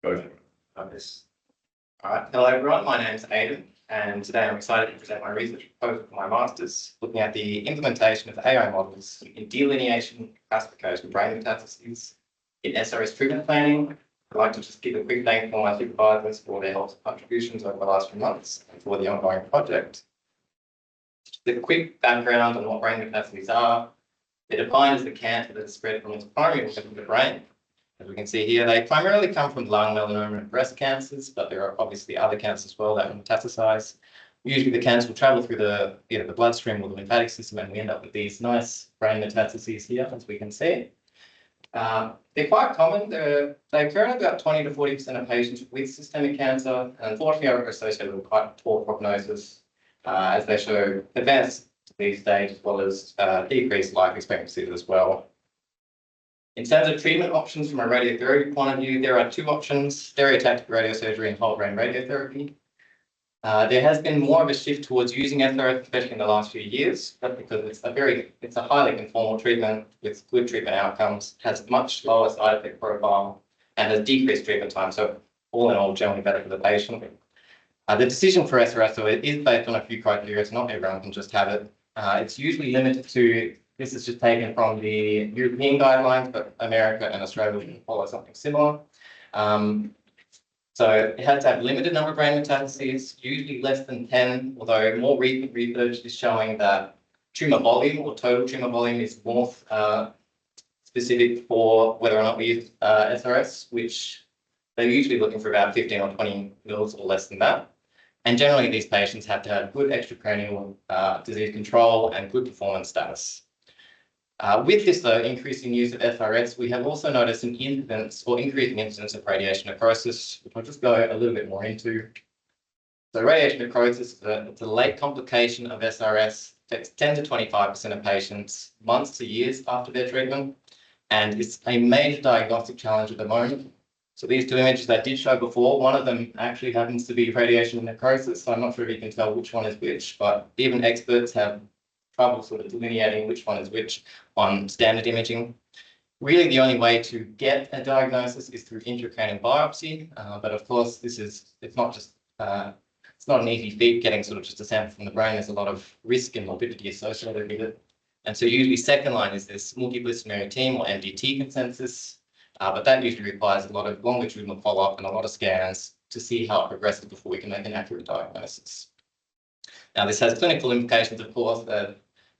Go for it. All right. Hello, everyone. My name is Aidan, and today I'm excited to present my research proposal for my master's, looking at the implementation of AI models in delineation, classification of brain metastases in SRS treatment planning. I'd like to just give a quick thank for my supervisors for their help and contributions over the last few months and for the ongoing project. Just a quick background on what brain metastases are. They're defined as the cancer that is spread from its primary organ to the brain. As we can see here, they primarily come from lung, melanoma, and breast cancers, but there are obviously other cancers as well that metastasize. Usually the cancer will travel through either the bloodstream or the lymphatic system, and we end up with these nice brain metastases here, as we can see. They're quite common. They occur in about 20 to 40% of patients with systemic cancer, and unfortunately are associated with quite poor prognosis, as they show advanced disease stage as well as decreased life expectancy as well. In terms of treatment options from a radiotherapy point of view, there are two options: stereotactic radiosurgery and whole brain radiotherapy. There has been more of a shift towards using SRS, especially in the last few years, but because it's a highly conformal treatment with good treatment outcomes, has much lower side effect profile, and has decreased treatment time. So all in all, generally better for the patient. The decision for SRS, so it is based on a few criteria. It's not everyone can just have it. It's usually limited to, this is just taken from the European guidelines, but America and Australia can follow something similar. So it has to have limited number of brain metastases, usually less than 10, although more recent research is showing that tumour volume or total tumour volume is more specific for whether or not we use SRS, which they're usually looking for about 15 or 20 mils or less than that. And generally, these patients have to have good extracranial disease control and good performance status. With this, though, increasing use of SRS, we have also noticed an incidence or increasing incidence of radiation necrosis, which I'll just go a little bit more into. So radiation necrosis is a late complication of SRS, affects 10 to 25% of patients months to years after their treatment, and it's a major diagnostic challenge at the moment. So these two images I did show before, one of them actually happens to be radiation necrosis, so I'm not sure if you can tell which one is which, but even experts have trouble sort of delineating which one is which on standard imaging. Really, the only way to get a diagnosis is through intracranial biopsy, but of course, it's not an easy feat getting sort of just a sample from the brain. There's a lot of risk and morbidity associated with it, and so usually second line is this multidisciplinary team or MDT consensus, but that usually requires a lot of longitudinal follow-up and a lot of scans to see how it progresses before we can make an accurate diagnosis. Now, this has clinical implications, of course. The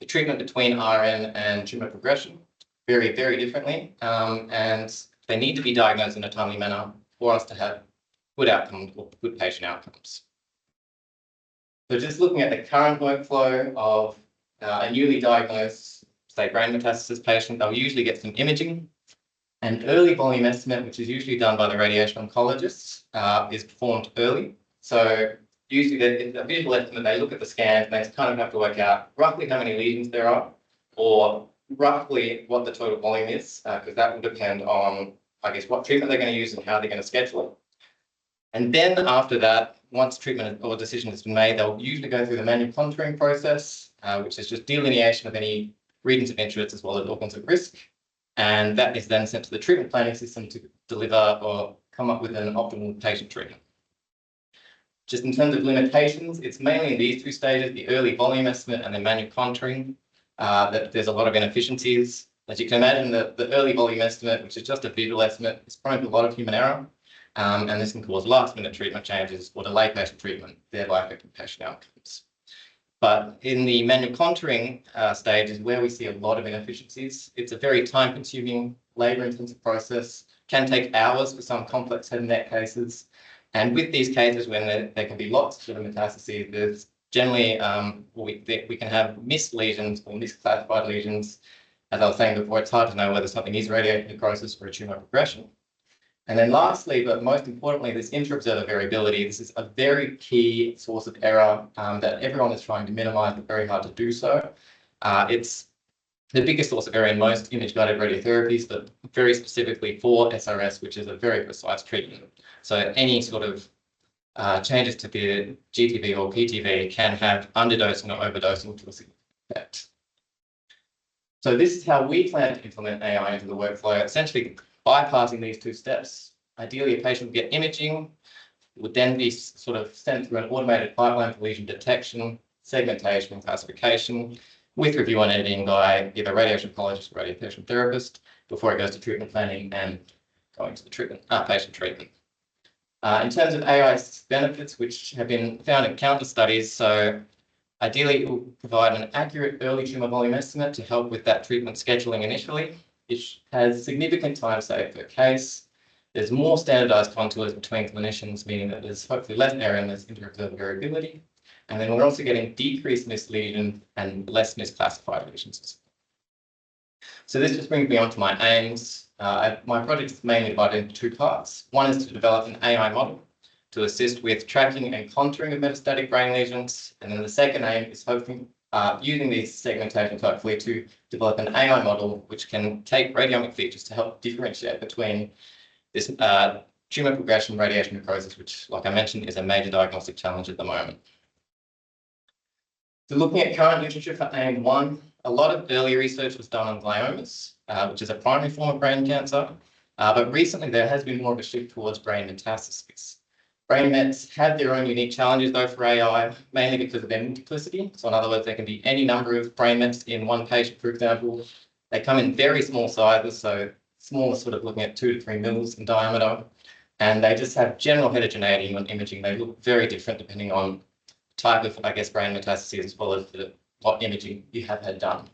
treatment between RN and tumour progression vary very differently, and they need to be diagnosed in a timely manner for us to have good outcomes or good patient outcomes. So just looking at the current workflow of a newly diagnosed, say, brain metastasis patient, they'll usually get some imaging. An early volume estimate, which is usually done by the radiation oncologists, is performed early. So usually a visual estimate, they look at the scans and they kind of have to work out roughly how many lesions there are, or roughly what the total volume is, because that will depend on, I guess, what treatment they're going to use and how they're going to schedule it. And then after that, once treatment or decision has been made, they'll usually go through the manual contouring process, which is just delineation of any regions of interest as well as organs of risk. And that is then sent to the treatment planning system to deliver or come up with an optimal patient treatment. Just in terms of limitations, it's mainly in these two stages, the early volume estimate and the manual contouring, that there's a lot of inefficiencies. As you can imagine, the early volume estimate, which is just a visual estimate, is prone to a lot of human error, and this can cause last-minute treatment changes or delay patient treatment, thereby affecting patient outcomes. But in the manual contouring stage is where we see a lot of inefficiencies. It's a very time-consuming, labour-intensive process, can take hours for some complex head and neck cases. And with these cases, when there can be lots of metastases, there's generally, we can have missed lesions or misclassified lesions. As I was saying before, it's hard to know whether something is radiation necrosis or a tumour progression. And then lastly, but most importantly, this intra-observer variability. This is a very key source of error that everyone is trying to minimise, but very hard to do so. It's the biggest source of error in most image-guided radiotherapies, but very specifically for SRS, which is a very precise treatment. So any sort of changes to the GTV or PTV can have underdosing or overdosing to a significant effect. So this is how we plan to implement AI into the workflow, essentially bypassing these two steps. Ideally, a patient would get imaging, would then be sort of sent through an automated pipeline for lesion detection, segmentation, and classification, with review and editing by either radiation oncologist or radiation therapist before it goes to treatment planning and going to the patient treatment. In terms of AI's benefits, which have been found in countless studies, so ideally it will provide an accurate early tumour volume estimate to help with that treatment scheduling initially. It has significant time saved per case. There's more standardised contours between clinicians, meaning that there's hopefully less error and less interobserved variability. And then we're also getting decreased missed lesion and less misclassified lesions. So this just brings me on to my aims. My project is mainly divided into two parts. One is to develop an AI model to assist with tracking and contouring of metastatic brain lesions. And then the second aim is hoping using these segmentations hopefully to develop an AI model which can take radiomic features to help differentiate between this tumour progression, radiation necrosis, which, like I mentioned, is a major diagnostic challenge at the moment. So looking at current literature for AIM-1, a lot of early research was done on gliomas, which is a primary form of brain cancer, but recently there has been more of a shift towards brain metastases. Brain mets have their own unique challenges though for AI, mainly because of their multiplicity. So in other words, there can be any number of brain mets in one patient, for example. They come in very small sizes, so small, sort of looking at 2 to 3 mils in diameter, and they just have general heterogeneity on imaging. They look very different depending on type of, I guess, brain metastases as well as what imaging you have had done.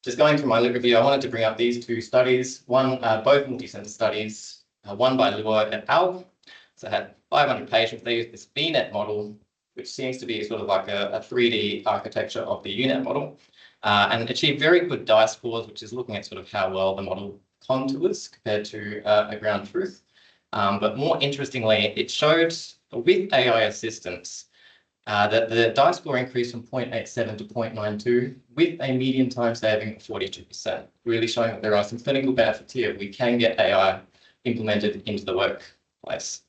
Just going through my lit review, I wanted to bring up these two studies. One, both multi-center studies, one by Luo et al. So I had 500 patients. They used this VNet model, which seems to be sort of like a 3D architecture of the UNet model, and achieved very good DICE scores, which is looking at sort of how well the model contours compared to a ground truth. But more interestingly, it showed with AI assistance that the DICE score increased from 0.87 to 0.92 with a median time saving of 42%, really showing that there are some clinical benefits here. We can get AI implemented into the workplace.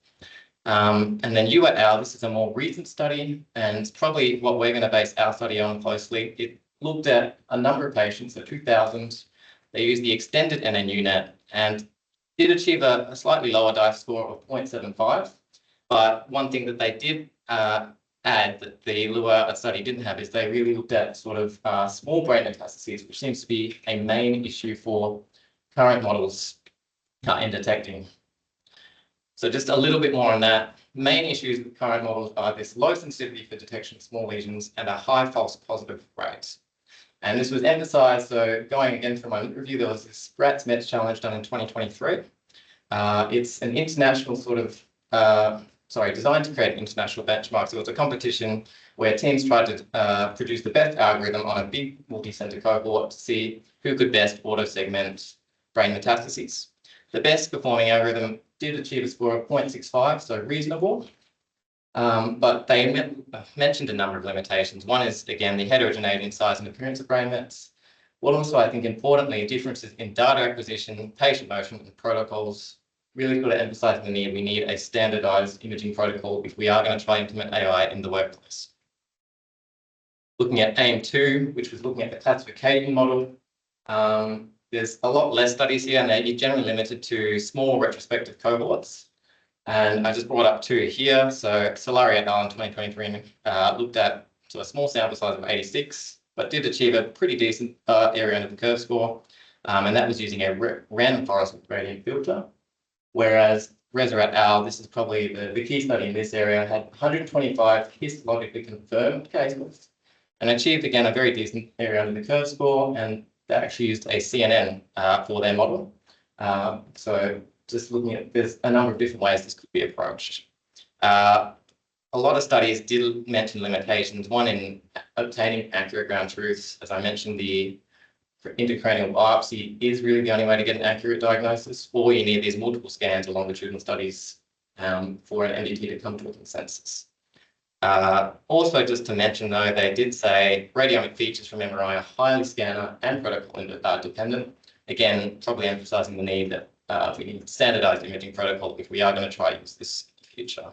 And then you et al., this is a more recent study, and probably what we're going to base our study on closely. It looked at a number of patients, so 2,000. They used the extended NNUNet and did achieve a slightly lower DICE score of 0.75. But one thing that they did add that the Luo study didn't have is they really looked at sort of small brain metastases, which seems to be a main issue for current models in detecting. So just a little bit more on that. Main issues with current models are this low sensitivity for detection of small lesions and a high false positive rate. And this was emphasized, so going again through my review, there was this RATS Mets challenge done in 2023. It's an international sort of, designed to create international benchmarks. So it's a competition where teams tried to produce the best algorithm on a big multi-center cohort to see who could best auto-segment brain metastases. The best performing algorithm did achieve a score of 0.65, so reasonable. But they mentioned a number of limitations. One is, again, the heterogeneity in size and appearance of brain mets. Well, also, I think importantly, differences in data acquisition, patient motion, and protocols. Really got to emphasize the need. We need a standardized imaging protocol if we are going to try and implement AI in the workplace. Looking at AIM-2, which was looking at the classification model, there's a lot less studies here, and they're generally limited to small retrospective cohorts. And I just brought up two here. So Solari et al. In 2023 looked at a small sample size of 86, but did achieve a pretty decent area under the curve score. And that was using a random forest gradient filter. Whereas Reza et al., this is probably the key study in this area, had 125 histologically confirmed cases and achieved, again, a very decent area under the curve score. And they actually used a CNN for their model. So just looking at, there's a number of different ways this could be approached. A lot of studies did mention limitations, one in obtaining accurate ground truths. As I mentioned, the intracranial biopsy is really the only way to get an accurate diagnosis, or you need these multiple scans or longitudinal studies for an MDT to come to a consensus. Also, just to mention though, they did say radiomic features from MRI are highly scanner and protocol dependent. Again, probably emphasizing the need that we need standardized imaging protocol if we are going to try to use this in the future.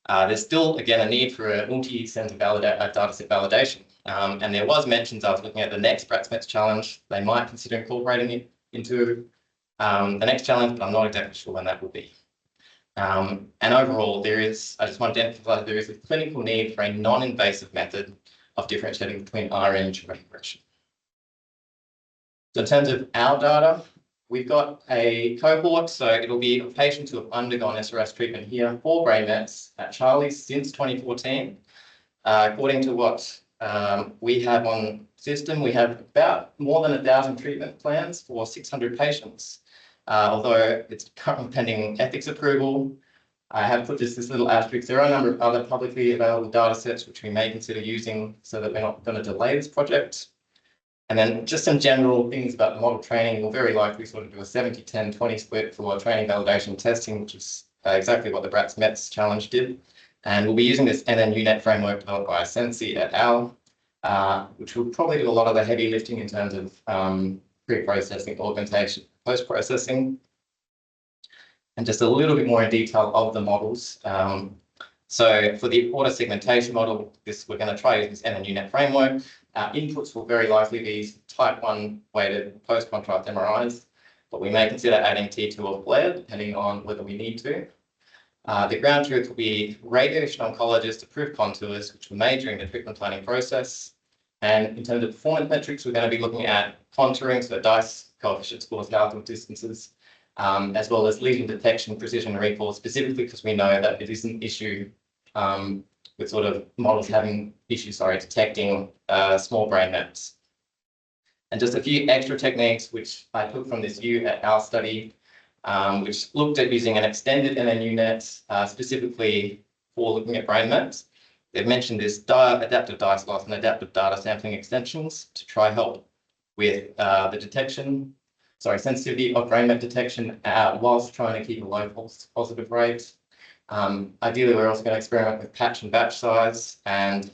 There's still, again, a need for a multi-center dataset validation. And there was mentions, I was looking at the next RATS Mets challenge, they might consider incorporating it into the next challenge, but I'm not exactly sure when that will be. And overall, I just want to emphasize there is a clinical need for a non-invasive method of differentiating between RN and tumour progression. So in terms of our data, we've got a cohort, so it'll be patients who have undergone SRS treatment here for brain mets at Charlie's since 2014. According to what we have on system, we have about more than 1,000 treatment plans for 600 patients. Although it's currently pending ethics approval, I have put this little asterisk. There are a number of other publicly available data sets which we may consider using so that we're not going to delay this project. And then just some general things about the model training. We'll very likely sort of do a 70-10-20 split for training, validation, testing, which is exactly what the BRATS METS challenge did. And we'll be using this NNUNet framework developed by Sensi et al., which will probably do a lot of the heavy lifting in terms of pre-processing, augmentation, post-processing. And just a little bit more in detail of the models. So for the order segmentation model, we're going to try using this NNUNet framework. Our inputs will very likely be type 1 weighted post-contrast MRIs, but we may consider adding T2 or FLAIR depending on whether we need to. The ground truth will be radiation oncologists approved contours, which were made during the treatment planning process. And in terms of performance metrics, we're going to be looking at contouring, so DICE, coefficient scores, Gaussian distances, as well as lesion detection, precision recall, specifically because we know that it is an issue with sort of models having issues, detecting small brain mets. And just a few extra techniques, which I took from this view at our study, which looked at using an extended NNUNet specifically for looking at brain mets. They've mentioned this adaptive dice loss and adaptive data sampling extensions to try help with the detection, sensitivity of brain met detection whilst trying to keep a low false positive rate. Ideally, we're also going to experiment with patch and batch size, and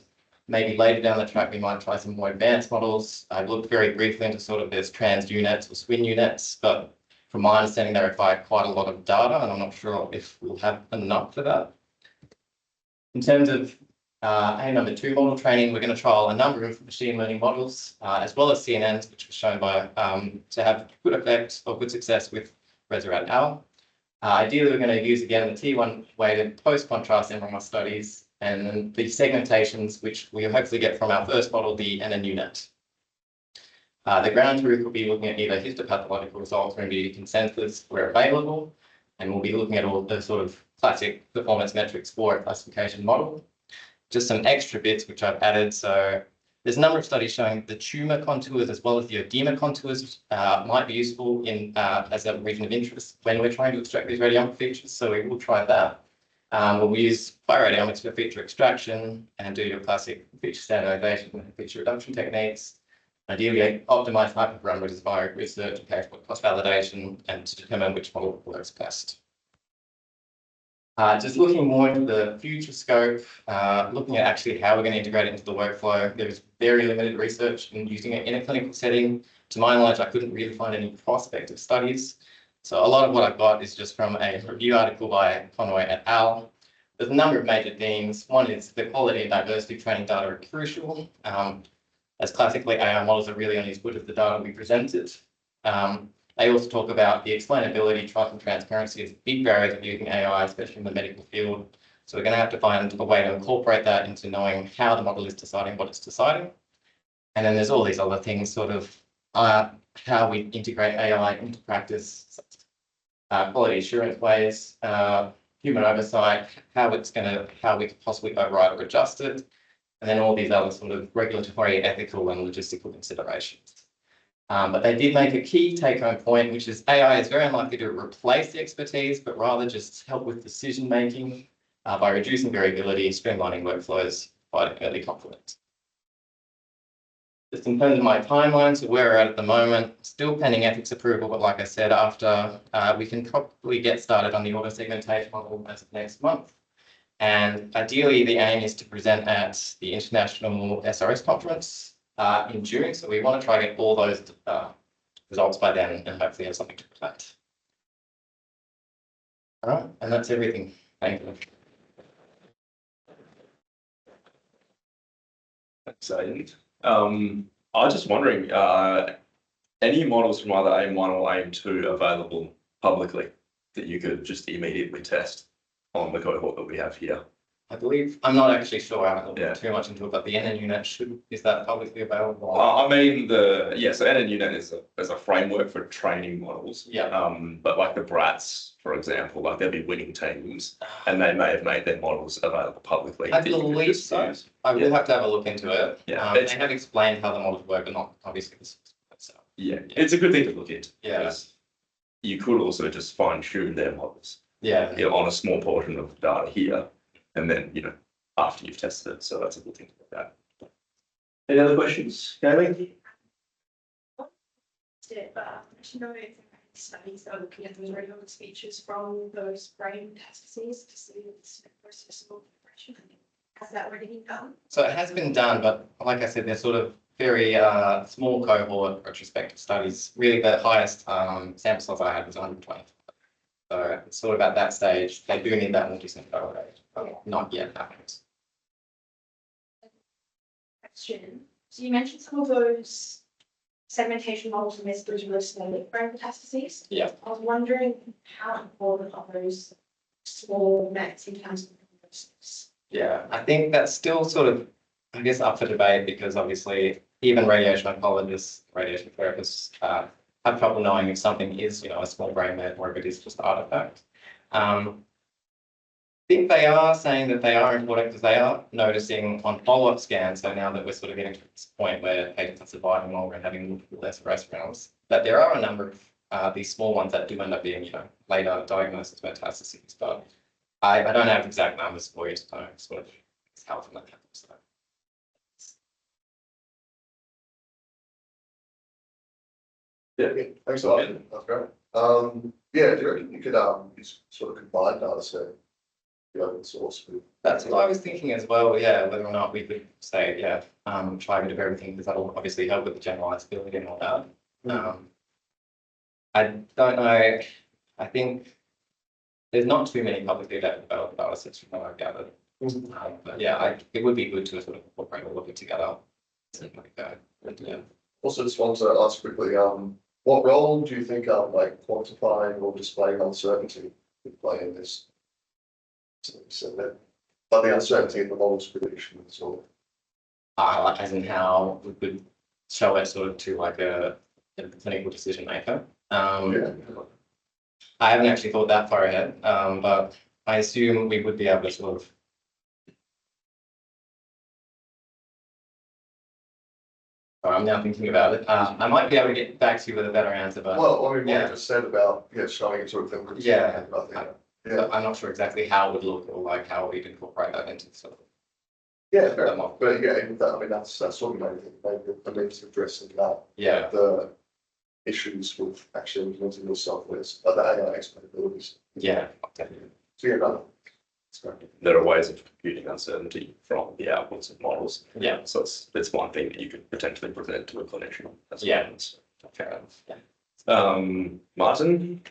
maybe later down the track, we might try some more advanced models. I've looked very briefly into sort of this trans UNets or SWIN UNets, but from my understanding, they require quite a lot of data, and I'm not sure if we'll have enough for that. In terms of number 2 model training, we're going to trial a number of machine learning models, as well as CNNs, which was shown by to have good effect or good success with Resurrect Al. Ideally, we're going to use again the T1 weighted post-contrast MRI studies and then the segmentations, which we hopefully get from our first model, the NNUNet. The ground truth will be looking at either histopathological results or immunity consensus where available, and we'll be looking at all the sort of classic performance metrics for a classification model. Just some extra bits which I've added. So there's a number of studies showing the tumour contours as well as the edema contours might be useful in as a region of interest when we're trying to extract these radiomic features. So we will try that. We'll use bioradiomics for feature extraction and do your classic feature standardization and feature reduction techniques. Ideally, optimize hyperparameters via research and cost validation and to determine which model works best. Just looking more into the future scope, looking at actually how we're going to integrate it into the workflow. There's very limited research in using it in a clinical setting. To my knowledge, I couldn't really find any prospective studies. So a lot of what I've got is just from a review article by Conway et al. There's a number of major themes. One is the quality and diversity of training data are crucial, as classically AI models are really only as good as the data we presented. They also talk about the explainability, trust and transparency as big barriers of using AI, especially in the medical field. So we're going to have to find a way to incorporate that into knowing how the model is deciding what it's deciding. And then there's all these other things, sort of how we integrate AI into practice, quality assurance ways, human oversight, how we could possibly override or adjust it, and then all these other sort of regulatory, ethical and logistical considerations. But they did make a key take-home point, which is AI is very unlikely to replace the expertise, but rather just help with decision-making by reducing variability, streamlining workflows, providing early confidence. Just in terms of my timeline, so where we're at the moment, still pending ethics approval, but like I said, after we can probably get started on the auto segmentation model as of next month. And ideally, the aim is to present at the International SRS Conference in June. So we want to try to get all those results by then and hopefully have something to present. All right, and that's everything. Thank you. Thanks, Aidan. I was just wondering, any models from either AIM-1 or AIM-2 available publicly that you could just immediately test on the cohort that we have here? I believe, I'm not actually sure, I haven't Yeah. looked too much into it, but the NN unit is that publicly available? I mean, so NN unit is a framework for training models. Yeah. But like the Brats, for example, like there'll be winning teams and they may have made their models available publicly. I believe so. I will have to have a look into it. Yeah. They have explained how the models work, but not obviously this. So. Yeah, it's a good thing to look into. Yeah. Because you could also just fine tune their models. Yeah. On a small portion of the data here, and then after you've tested it. So that's a good thing to look at. Any other questions, Kaylee? Actually, no studies that are looking at those radiomic features from those brain metastases to see if it's necrosis or depression. Has that already been done? So it has been done, but like I said, they're sort of very small cohort retrospective studies. Really, the highest sample size I had was 120. So it's sort of at that stage, they do need that multi-center data, but not yet happens. Question. So you mentioned some of those segmentation models and those metastatic brain metastases. Yeah. I was wondering how important are those small mets in terms of prognosis? Yeah, I think that's still sort of, I guess, up for debate because obviously even radiation oncologists, radiation therapists have trouble knowing if something is, a small brain met or if it is just artifact. I think they are saying that they are important because they are noticing on follow-up scans, so now that we're sort of getting to this point where patients are surviving longer and having multiple less breast rounds, that there are a number of these small ones that do end up being, later diagnosed as metastases. But I don't have exact numbers for you to know sort of how often that happens. So. Yeah, thanks a lot. That's great. Yeah, do you reckon you could use sort of combined data set, the open source with? That's what I was thinking as well. Yeah, whether or not we could say, try a bit of everything because that'll obviously help with the generalizability and all that. I don't know. I think there's not too many publicly available data sets from what I've gathered. But yeah, it would be good to sort of incorporate all of it together. Yeah. Also, just wanted to ask quickly, what role do you think like quantifying or displaying uncertainty would play in this? So you said that, but the uncertainty in the model's prediction is all. As in how we could show it sort of to like a clinical decision maker. Yeah. I haven't actually thought that far ahead, but I assume we would be able to sort of. I'm now thinking about it. I might be able to get back to you with a better answer, but Well, I mean, what yeah. you just said about showing it to a clinical Yeah. decision maker, I think, but I'm not sure exactly how it would look or like how we'd incorporate that into sort of. yeah, fair enough. But yeah, even that, I mean, that's sort of maybe the need to address in that. Yeah. The issues with actually implementing those softwares, the AI capabilities. Yeah. So yeah, no, it's great. There are ways of computing uncertainty from the outputs of models. Yeah. So it's one thing that you could potentially present to a clinician. That's Yeah. Fair enough. Yeah. Martin?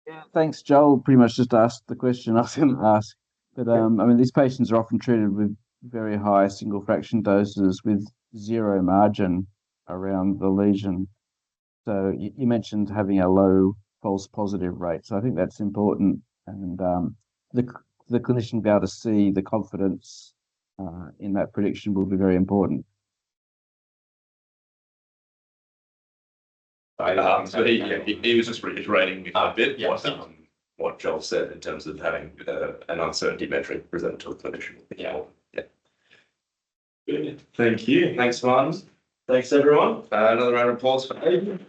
Yeah, thanks, Joel. Pretty much just asked the question I was going to ask. But I mean, these patients are often treated with very high single fraction doses with zero margin around the lesion. So you mentioned having a low false positive rate. So I think that's important. And the clinician be able to see the confidence in that prediction will be very important. So he was just reiterating a bit yeah. what Joel said in terms of having an uncertainty metric presented to a clinician. Yeah. Yeah. Good. Thank you. Thanks, Martin. Thanks, everyone. Another round of applause for Aidan.